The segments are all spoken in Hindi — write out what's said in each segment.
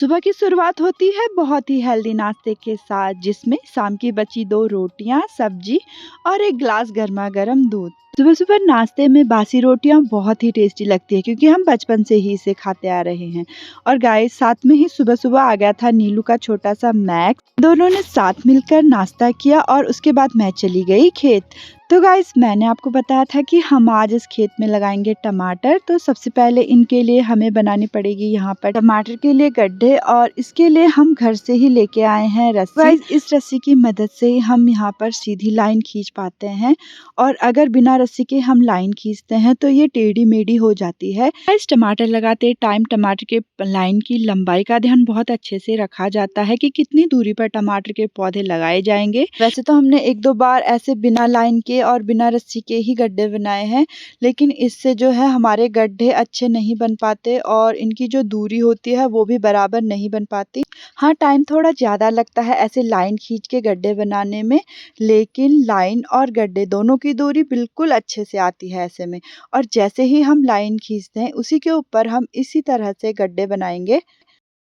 सुबह की शुरुआत होती है बहुत ही हेल्दी नाश्ते के साथ, जिसमें शाम की बची 2 रोटियां, सब्जी और एक ग्लास गर्मा गर्म दूध। सुबह सुबह नाश्ते में बासी रोटियां बहुत ही टेस्टी लगती है, क्योंकि हम बचपन से ही इसे खाते आ रहे हैं। और गाइस, साथ में ही सुबह सुबह आ गया था नीलू का छोटा सा मैक्स। दोनों ने साथ मिलकर नाश्ता किया और उसके बाद मैं चली गई खेत। तो गाइस, मैंने आपको बताया था कि हम आज इस खेत में लगाएंगे टमाटर। तो सबसे पहले इनके लिए हमें बनानी पड़ेगी यहाँ पर टमाटर के लिए गड्ढे, और इसके लिए हम घर से ही लेके आए हैं रस्सी। गाइस, इस रस्सी की मदद से ही हम यहाँ पर सीधी लाइन खींच पाते हैं, और अगर बिना रस्सी के हम लाइन खींचते हैं तो ये टेढ़ी मेढ़ी हो जाती है। गाइस, टमाटर लगाते टाइम टमाटर के लाइन की लंबाई का ध्यान बहुत अच्छे से रखा जाता है कि कितनी दूरी पर टमाटर के पौधे लगाए जाएंगे। वैसे तो हमने 1-2 बार ऐसे बिना लाइन के और बिना रस्सी के ही गड्ढे बनाए हैं, लेकिन इससे जो है हमारे गड्ढे अच्छे नहीं बन पाते और इनकी जो दूरी होती है वो भी बराबर नहीं बन पाती। हाँ, टाइम थोड़ा ज़्यादा लगता है ऐसे लाइन खींच के गड्ढे बनाने में, लेकिन लाइन और गड्ढे दोनों की दूरी बिल्कुल अच्छे से आती है ऐसे में। और जैसे ही हम लाइन खींचते हैं उसी के ऊपर हम इसी तरह से गड्ढे बनाएंगे।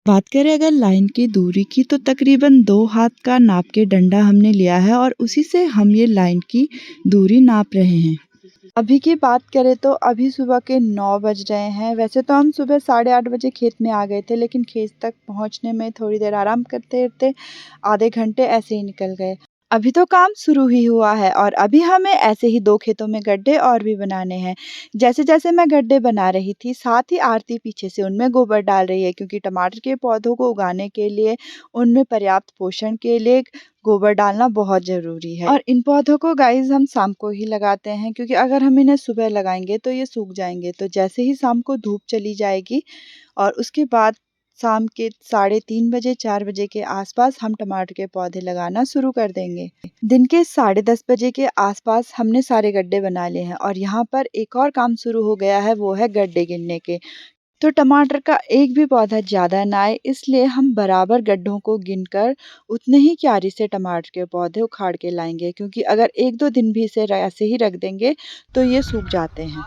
बात करें अगर लाइन की दूरी की, तो तकरीबन 2 हाथ का नाप के डंडा हमने लिया है और उसी से हम ये लाइन की दूरी नाप रहे हैं। अभी की बात करें तो अभी सुबह के 9 बज रहे हैं। वैसे तो हम सुबह 8:30 बजे खेत में आ गए थे, लेकिन खेत तक पहुंचने में थोड़ी देर आराम करते करते आधे घंटे ऐसे ही निकल गए। अभी तो काम शुरू ही हुआ है और अभी हमें ऐसे ही 2 खेतों में गड्ढे और भी बनाने हैं। जैसे जैसे मैं गड्ढे बना रही थी, साथ ही आरती पीछे से उनमें गोबर डाल रही है, क्योंकि टमाटर के पौधों को उगाने के लिए, उनमें पर्याप्त पोषण के लिए गोबर डालना बहुत ज़रूरी है। और इन पौधों को गाइस हम शाम को ही लगाते हैं, क्योंकि अगर हम इन्हें सुबह लगाएंगे तो ये सूख जाएंगे। तो जैसे ही शाम को धूप चली जाएगी और उसके बाद शाम के 3:30 बजे 4 बजे के आसपास हम टमाटर के पौधे लगाना शुरू कर देंगे। दिन के 10:30 बजे के आसपास हमने सारे गड्ढे बना लिए हैं, और यहाँ पर एक और काम शुरू हो गया है, वो है गड्ढे गिनने के। तो टमाटर का एक भी पौधा ज़्यादा ना आए, इसलिए हम बराबर गड्ढों को गिनकर उतने ही क्यारी से टमाटर के पौधे उखाड़ के लाएंगे, क्योंकि अगर 1-2 दिन भी इसे ऐसे ही रख देंगे तो ये सूख जाते हैं।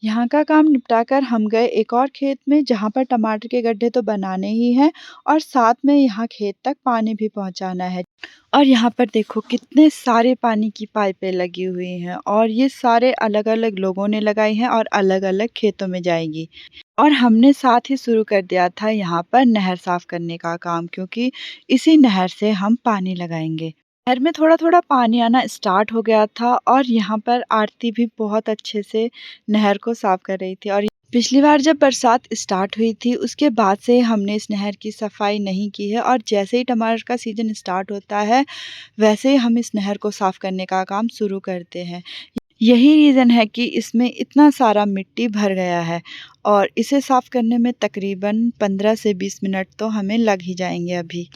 यहाँ का काम निपटाकर हम गए एक और खेत में, जहाँ पर टमाटर के गड्ढे तो बनाने ही हैं और साथ में यहाँ खेत तक पानी भी पहुँचाना है। और यहाँ पर देखो कितने सारे पानी की पाइपें लगी हुई हैं, और ये सारे अलग-अलग लोगों ने लगाई हैं और अलग-अलग खेतों में जाएगी। और हमने साथ ही शुरू कर दिया था यहाँ पर नहर साफ़ करने का काम, क्योंकि इसी नहर से हम पानी लगाएंगे। नहर में थोड़ा-थोड़ा पानी आना स्टार्ट हो गया था, और यहाँ पर आरती भी बहुत अच्छे से नहर को साफ़ कर रही थी। और पिछली बार जब बरसात स्टार्ट हुई थी, उसके बाद से हमने इस नहर की सफाई नहीं की है, और जैसे ही टमाटर का सीज़न स्टार्ट होता है, वैसे ही हम इस नहर को साफ़ करने का काम शुरू करते हैं। यही रीज़न है कि इसमें इतना सारा मिट्टी भर गया है, और इसे साफ़ करने में तकरीबन 15 से 20 मिनट तो हमें लग ही जाएंगे अभी।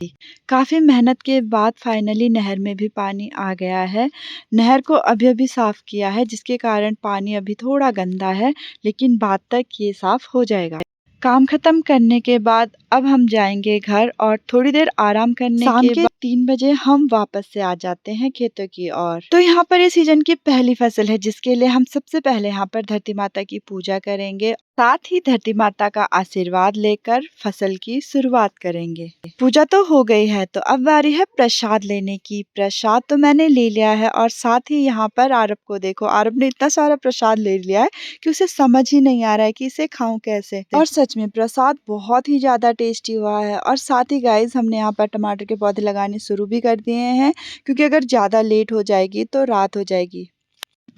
काफ़ी मेहनत के बाद फाइनली नहर में भी पानी आ गया है। नहर को अभी-अभी साफ़ किया है, जिसके कारण पानी अभी थोड़ा गंदा है, लेकिन बाद तक ये साफ़ हो जाएगा। काम खत्म करने के बाद अब हम जाएंगे घर, और थोड़ी देर आराम करने शाम के 3 बजे हम वापस से आ जाते हैं खेतों की ओर। तो यहाँ पर ये सीजन की पहली फसल है, जिसके लिए हम सबसे पहले यहाँ पर धरती माता की पूजा करेंगे, साथ ही धरती माता का आशीर्वाद लेकर फसल की शुरुआत करेंगे। पूजा तो हो गई है, तो अब बारी है प्रसाद लेने की। प्रसाद तो मैंने ले लिया है, और साथ ही यहाँ पर आरब को देखो, आरब ने इतना सारा प्रसाद ले लिया है कि उसे समझ ही नहीं आ रहा है कि इसे खाऊं कैसे। और सच में प्रसाद बहुत ही ज़्यादा टेस्टी हुआ है। और साथ ही गाइस, हमने यहाँ पर टमाटर के पौधे लगाने शुरू भी कर दिए हैं, क्योंकि अगर ज़्यादा लेट हो जाएगी तो रात हो जाएगी।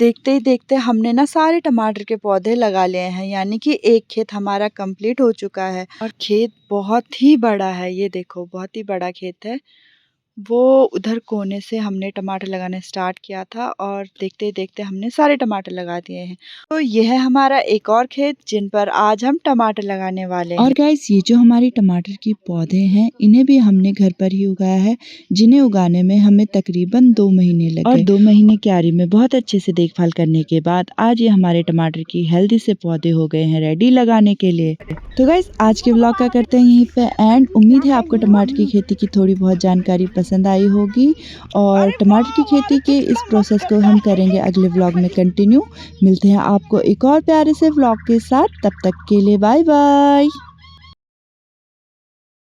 देखते ही देखते हमने ना सारे टमाटर के पौधे लगा लिए हैं, यानी कि एक खेत हमारा कंप्लीट हो चुका है। और खेत बहुत ही बड़ा है, ये देखो बहुत ही बड़ा खेत है। वो उधर कोने से हमने टमाटर लगाना स्टार्ट किया था, और देखते ही देखते हमने सारे टमाटर लगा दिए हैं। तो ये है हमारा एक और खेत, जिन पर आज हम टमाटर लगाने वाले हैं। और गाइस, ये जो हमारी टमाटर की पौधे हैं, इन्हें भी हमने घर पर ही उगाया है, जिन्हें उगाने में हमें तकरीबन 2 महीने लगे। और 2 महीने क्यारी में बहुत अच्छे से देखभाल करने के बाद आज ये हमारे टमाटर की हेल्दी से पौधे हो गए हैं रेडी लगाने के लिए। तो गाइस आज के व्लॉग का करते हैं यहीं पे एंड। उम्मीद है आपको टमाटर की खेती की थोड़ी बहुत जानकारी पसंद आई होगी और टमाटर की खेती के इस प्रोसेस को हम करेंगे अगले व्लॉग में कंटिन्यू। मिलते हैं आपको एक और प्यारे से व्लॉग के साथ, तब तक के लिए बाय बाय।